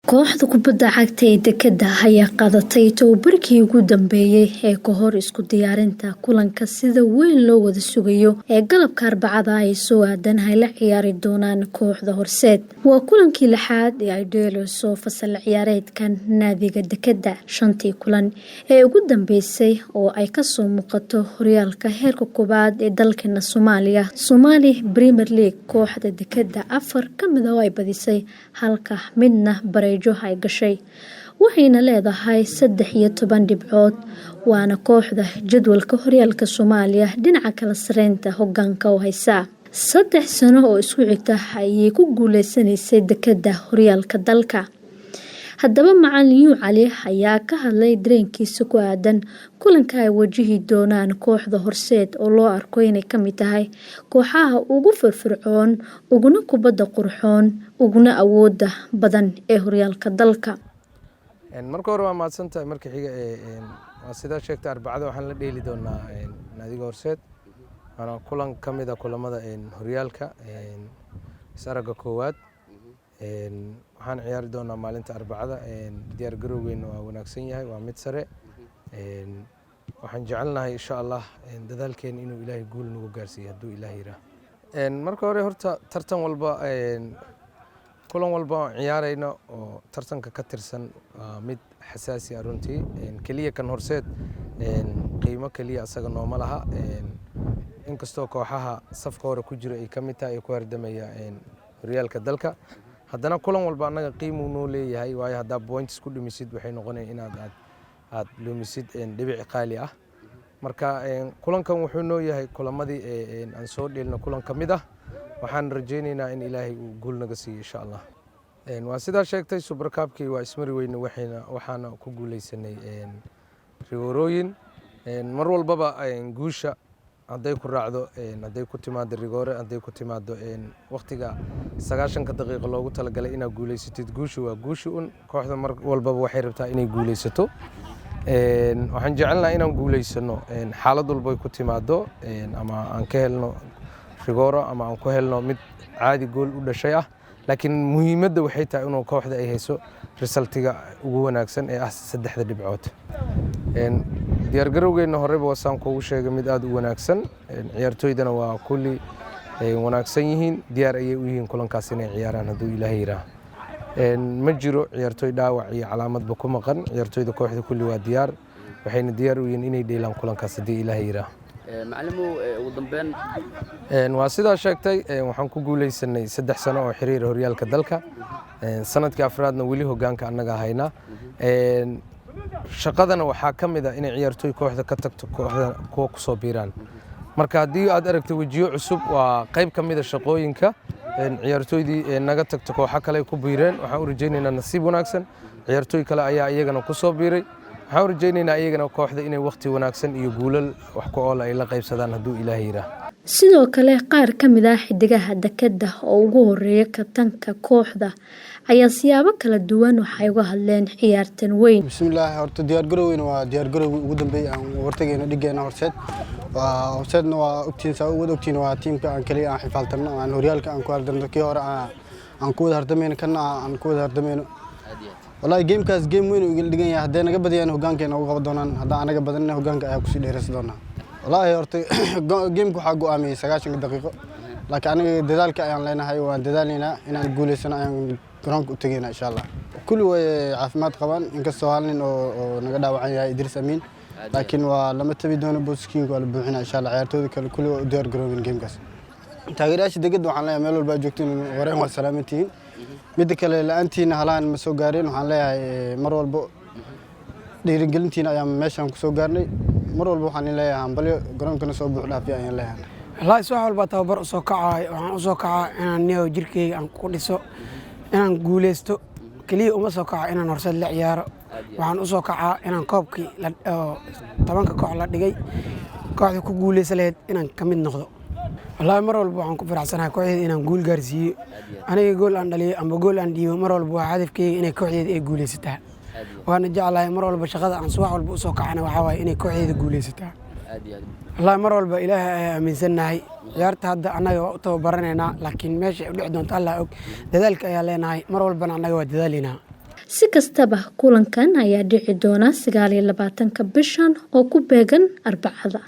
Kooxda kubadda cagta ee Dekedda ayaa qaadatay tababarkii ugu dambeeyay ee ka hor isku diyaarinta kulanka sida weyn loo wada sugayo ee galabka Arbacada ay soo aadan ay la ciyaari doonaan kooxda Horseed. Waa kulankii lixaad ee ay dheelayso fasal ciyaareedkan naadiga Dekedda. Shantii kulan ee ugu dambeysay oo ay ka soo muuqato horyaalka heerka koowaad ee dalkeena Soomaaliya, Somali Premier League. Kooxda Dekedda 4 ka mid ah ay badisay halka midna ay gashay, waxayna leedahay 13 dhibcood, waana kooxda jadwalka horyaalka Soomaaliya dhinaca kala sareynta hoggaanka u haysa. 3 sano oo isku xigta ayay ku guuleysanaysay Dekedda horyaalka dalka. Haddaba macallin Cali ayaa ka hadlay dareenkiisa ku aadan kulanka ay wajihi doonaan kooxda Horseed oo loo arko inay ka mid tahay kooxaha ugu firfircoon, uguna kubadda qurxoon, uguna awooda badan ee horyaalka dalka. Marka hore waa mahadsantahay. Marka xiga sida sheegtay Arbacada waxaan la dheeli doonaa naadiga Horseed. Waana kulan ka mid ah kulamada horyaalka saraga koowaad. Waxaan ciyaari doonaa maalinta Arbacada. Diyaar garowgeena waa wanaagsan yahay, waa mid sare. Waxaan jecelnahay insha Allah dadaalkeena inuu Ilaahay guul nagu gaarsiiyo hadduu Ilaahay yiraahdo. Marka hore horta tartan walba kulan walba oo ciyaarayna oo tartanka ka tirsan mid xasaasi ah runtii. Kaliya kan Horseed qiimo kaliya asaga nooma laha. Inkastoo kooxaha safka hore ku jira ay ka mid tahay ku hardamaya horyaalka dalka, haddana kulan walba anaga qiimo noo leeyahay, waayo hadda points ku dhimisid waxay noqonayaan inaad aad lumisid dhibic qaali ah. Marka kulankan wuxuu noo yahay kulamadii aan soo dheelno kulan ka mid ah. Waxaan rajaynaynaa in Ilaahay uu guul naga siiyo insha Allah. Waa sida sheegtay Super Cup-kii waa ismari weyne waxaana ku guuleysanay rigoorooyin. Mar walbaba guusha hadday ku raacdo, hadday ku timaado rigoore, hadday ku timaado waqtiga 90 daqiiqo loogu talagalay inaad guuleysatid, guushu waa guushi kooxda mar walbaba waxay rabtaa inay guuleysato. Waxaan jecelnahay inaan guuleysano xaalad walba ay ku timaado, ama aan ka helno rigooro ama aan ku helno mid caadi gool u dhashay ah. Laakiin muhiimadda waxay tahay inuu kooxda ay hayso resultiga ugu wanaagsan ee ah 3 dhibcood. Diyaar garowgeena horeba wasaan kuugu sheegay mid aad u wanaagsan. Ciyaartooydana waa kulli wanaagsan yihiin, diyaar ayay u yihiin kulankaas inay ciyaaraan hadduu Ilaahay yiraahdo. Ma jiro ciyaartooy dhaawac iyo calaamadba ku maqan. Ciyaartooyda kooxda kulli waa diyaar, waxayna diyaar u yihiin inay dheelaan kulankaas haddii Ilaahay yiraahdo. macallimo ugu dambeyn waa sida sheegtay waxaan ku guuleysanay 3 sano oo xiriir horyaalka dalka. Sanadkii afraadna wali hoggaanka anaga hayna. Shaqadana waxaa ka mid ah inay ciyaartooy kooxda ka tagto kooxda kuwa ku soo biiraan. Marka haddii aad aragto wajiyo cusub waa qayb ka mid ah shaqooyinka. Ciyaartooydii naga tagto kooxa kale ku biireen, waxaan u rajaynaynaa nasiib wanaagsan. Ciyaartooy kale ayaa iyagana ku soo biiray. waxaan u rajaynaynaa iyagana kooxda inay waqti wanaagsan iyo guulal wax ku ool ay la qaybsadaan hadduu Ilaahay yiraahdo. sidoo kale qaar ka mid ah xidigaha Dekedda oo ugu horeeya kabtanka kooxda ayaa siyaabo kala duwan waxay uga hadleen ciyaartan weyn. bismillaah horta diyaar garoweyna waa diyaar garow ugu dambeeyay aan wartageyna dhigeena Horseed. Horseedna waa ogtiin waa tiimka aan kaliya aan xifaaltano aan horyaalka aan ku hardamno kii hore aan ku wada hardameyno kana aan ku wada hardameyno. والله جيم كاس جيم وين ويقول دقيقة هدينا قبل يعني هجان كنا وقبضونا هذا أنا قبضنا هجان كأي كسي درس دونا والله يورت جيم كحاجو أمي 19 دقيقة لكن أنا دذلك يعني لنا هاي ودذلنا إن نقول سنة كرانك وتجينا إن شاء الله كل عفمات قبل إنك السؤال إنه نقدر وعي إدريس أمين لكن ولما تبي دون بوسكين ولا بحنا إن شاء الله عيرتو كل دير جروبين جيم كاس تغييرات دقيقة وحنا يعملوا الباجوكتين وريهم والسلامتين midda kale la'aantiina halaan ma soo gaarin. waxaan leeyahay mar walba dhiirigelintiina ayaan meeshan ku soo gaarnay. mar walba waxaan leeyahay hambalyo garoonkana soo buux dhaafiya ayaan leeyahay. wallahi wax walba tababar u soo kacay waxaan u soo kacaa inaan niyo jirkeyga aan ku dhiso inaan guuleysto kaliya uma soo kacaa inaan Horseed la ciyaaro. waxaan u soo kacaa inaan koobkii 10 koox la dhigay kooxda ku guuleysaneed inaan ka mid noqdo. والله مرة والله عن كفر عسنا كويس إن نقول جارسي أنا يقول أن لي أم بقول أن ديو مرة والله هدف كي إن كويس يقول ستة وأنا جعله مرة والله شغل عن سواء والبؤسوك أنا وحواي إن كويس يقول ستة الله مرة والله إله من سنة هاي يارت هذا أنا تو برنا لكن ماشي بعد أن طلع ذلك يا لنا مرة والله أنا جوا ذلنا si kastaba kulankan ayaa dhici doona 29 bishan oo ku beegan Arbacada.